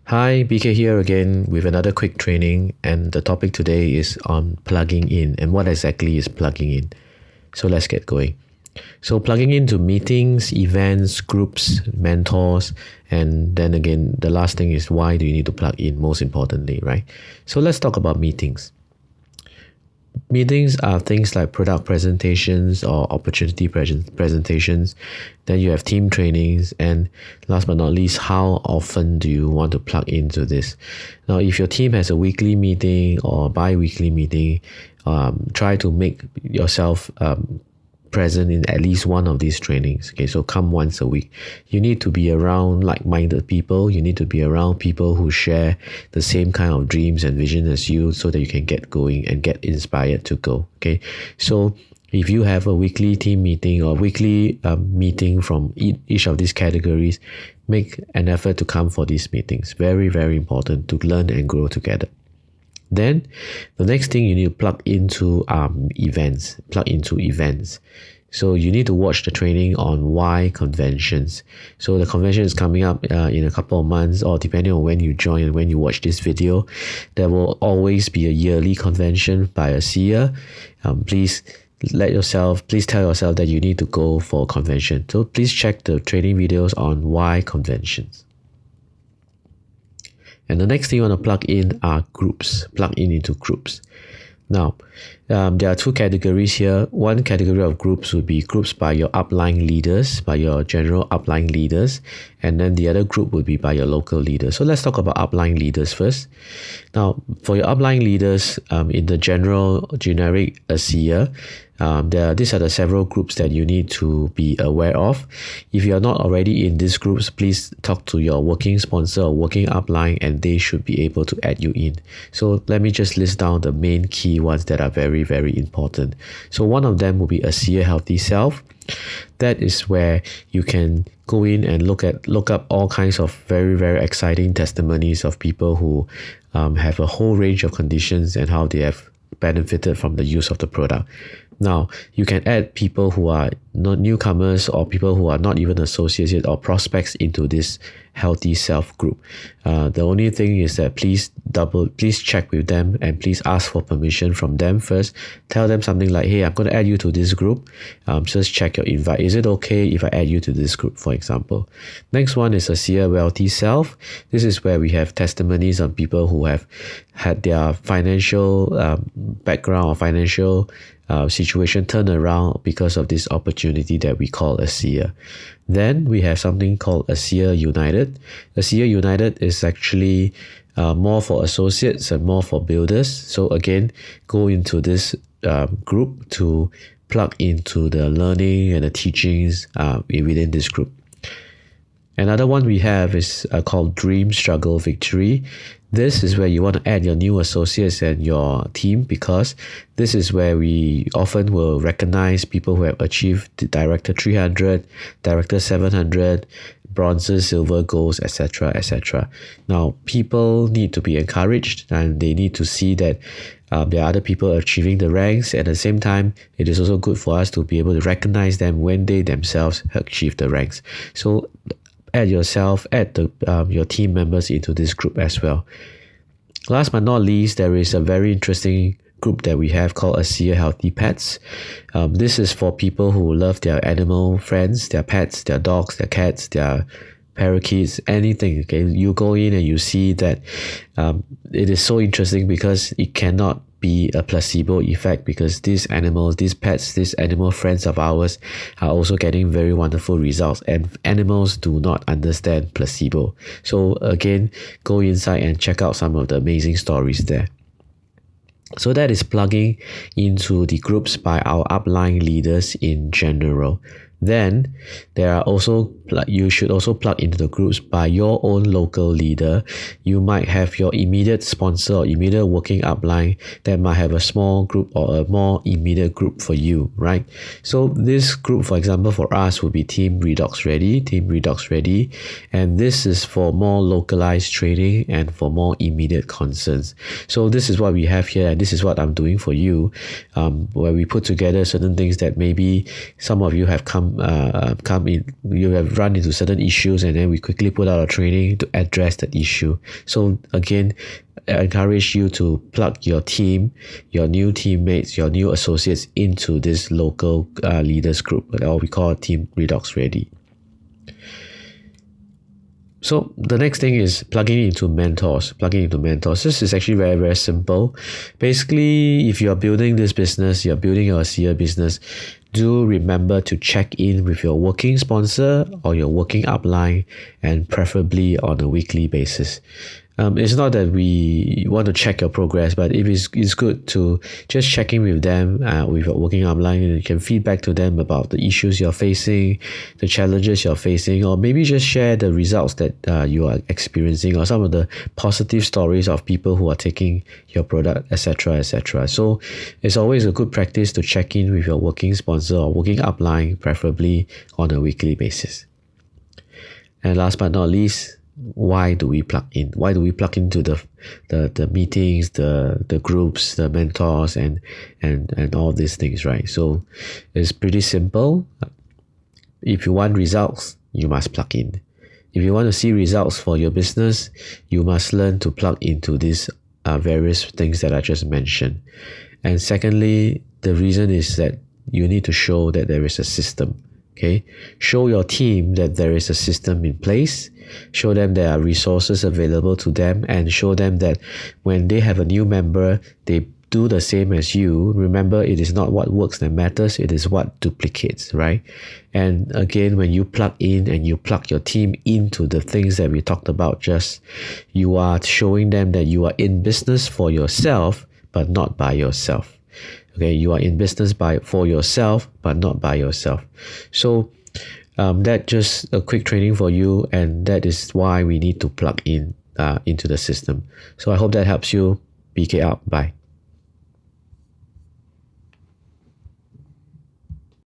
Hi, BK here again with another quick training, and the topic today is on plugging in and what exactly is plugging in. So let's get going. So plugging into meetings, events, groups, mentors, and then again, the last thing is why do you need to plug in most importantly, right? So let's talk about meetings. Meetings are things like product presentations or opportunity presentations. Then you have team trainings, and last but not least, how often do you want to plug into this? Now, if your team has a weekly meeting or bi-weekly meeting, try to make yourself present in at least one of these trainings. Okay, so come once a week. You need to be around like-minded people. You need to be around people who share the same kind of dreams and vision as you, so that you can get going and get inspired to go. Okay, so if you have a weekly team meeting or weekly meeting from each of these categories, make an effort to come for these meetings. Very, very important to learn and grow together. Then the next thing you need to plug into events. So you need to watch the training on why conventions. So the convention is coming up in a couple of months, or depending on when you join and when you watch this video, there will always be a yearly convention by a seer. Please tell yourself that you need to go for a convention. So please check the training videos on why conventions. And the next thing you want to plug in are groups. Plug in into groups. Now, there are two categories here. One category of groups would be groups by your upline leaders, by your general upline leaders, and then the other group would be by your local leaders. So let's talk about upline leaders first. Now, for your upline leaders, in the generic ASEA, these are the several groups that you need to be aware of. If you are not already in these groups, please talk to your working sponsor or working upline, and they should be able to add you in. So let me just list down the main key ones that are very, very important. So one of them will be ASEA Healthy Self. That is where you can go in and look up all kinds of very, very exciting testimonies of people who have a whole range of conditions and how they have benefited from the use of the product. Now, you can add people who are not newcomers or people who are not even associates yet or prospects into this Healthy Self group. The only thing is that please check with them and please ask for permission from them first. Tell them something like, hey, I'm going to add you to this group. Just check your invite. Is it okay if I add you to this group, for example? Next one is ASEA Wealthy Self. This is where we have testimonies on people who have had their financial background or financial situation turned around because of this opportunity that we call ASEA. Then we have something called ASEA United. ASEA United is actually more for associates and more for builders. So again, go into this group to plug into the learning and the teachings within this group. Another one we have is called Dream Struggle Victory. This is where you want to add your new associates and your team, because this is where we often will recognize people who have achieved the Director 300, Director 700, bronzes, silver, golds, etc., etc. Now, people need to be encouraged, and they need to see that there are other people achieving the ranks. At the same time, it is also good for us to be able to recognize them when they themselves achieve the ranks. So add your team members into this group as well. Last but not least, there is a very interesting group that we have called ASEA Healthy Pets. This is for people who love their animal friends, their pets, their dogs, their cats, their parakeets, anything. Okay, you go in and you see that it is so interesting because it cannot be a placebo effect, because these animals, these pets, these animal friends of ours are also getting very wonderful results, and animals do not understand placebo. So again, go inside and check out some of the amazing stories there. So that is plugging into the groups by our upline leaders in general. Then you should also plug into the groups by your own local leader. You might have your immediate sponsor or immediate working upline that might have a small group or a more immediate group for you, right? So this group, for example, for us would be Team Redox Ready, and this is for more localized training and for more immediate concerns. So this is what we have here, and this is what I'm doing for you, where we put together certain things that maybe some of you have come come in. You have run into certain issues, and then we quickly put out a training to address that issue. So again, I encourage you to plug your team, your new teammates, your new associates into this local leaders group, or we call Team Redox Ready. So the next thing is plugging into mentors. This is actually very, very simple. Basically, if you're building this business, you're building your SEA business, do remember to check in with your working sponsor or your working upline, and preferably on a weekly basis. It's not that we want to check your progress, but if it's good to just check in with them, with your working upline, and you can feedback to them about the issues you're facing, the challenges you're facing, or maybe just share the results that you are experiencing, or some of the positive stories of people who are taking your product, etc., etc. So it's always a good practice to check in with your working sponsor or working upline, preferably on a weekly basis. And last but not least, why do we plug in? Why do we plug into the meetings, the groups, the mentors, and all these things, right? So it's pretty simple. If you want results, you must plug in. If you want to see results for your business, you must learn to plug into these various things that I just mentioned. And secondly, the reason is that you need to show that there is a system. Okay, show your team that there is a system in place, show them there are resources available to them, and show them that when they have a new member, they do the same as you. Remember, it is not what works that matters, it is what duplicates, right? And again, when you plug in and you plug your team into the things that we talked about, you are showing them that you are in business for yourself, but not by yourself. Okay, you are in business for yourself, but not by yourself. So that just a quick training for you, and that is why we need to plug in into the system. So I hope that helps you. BK out. Bye.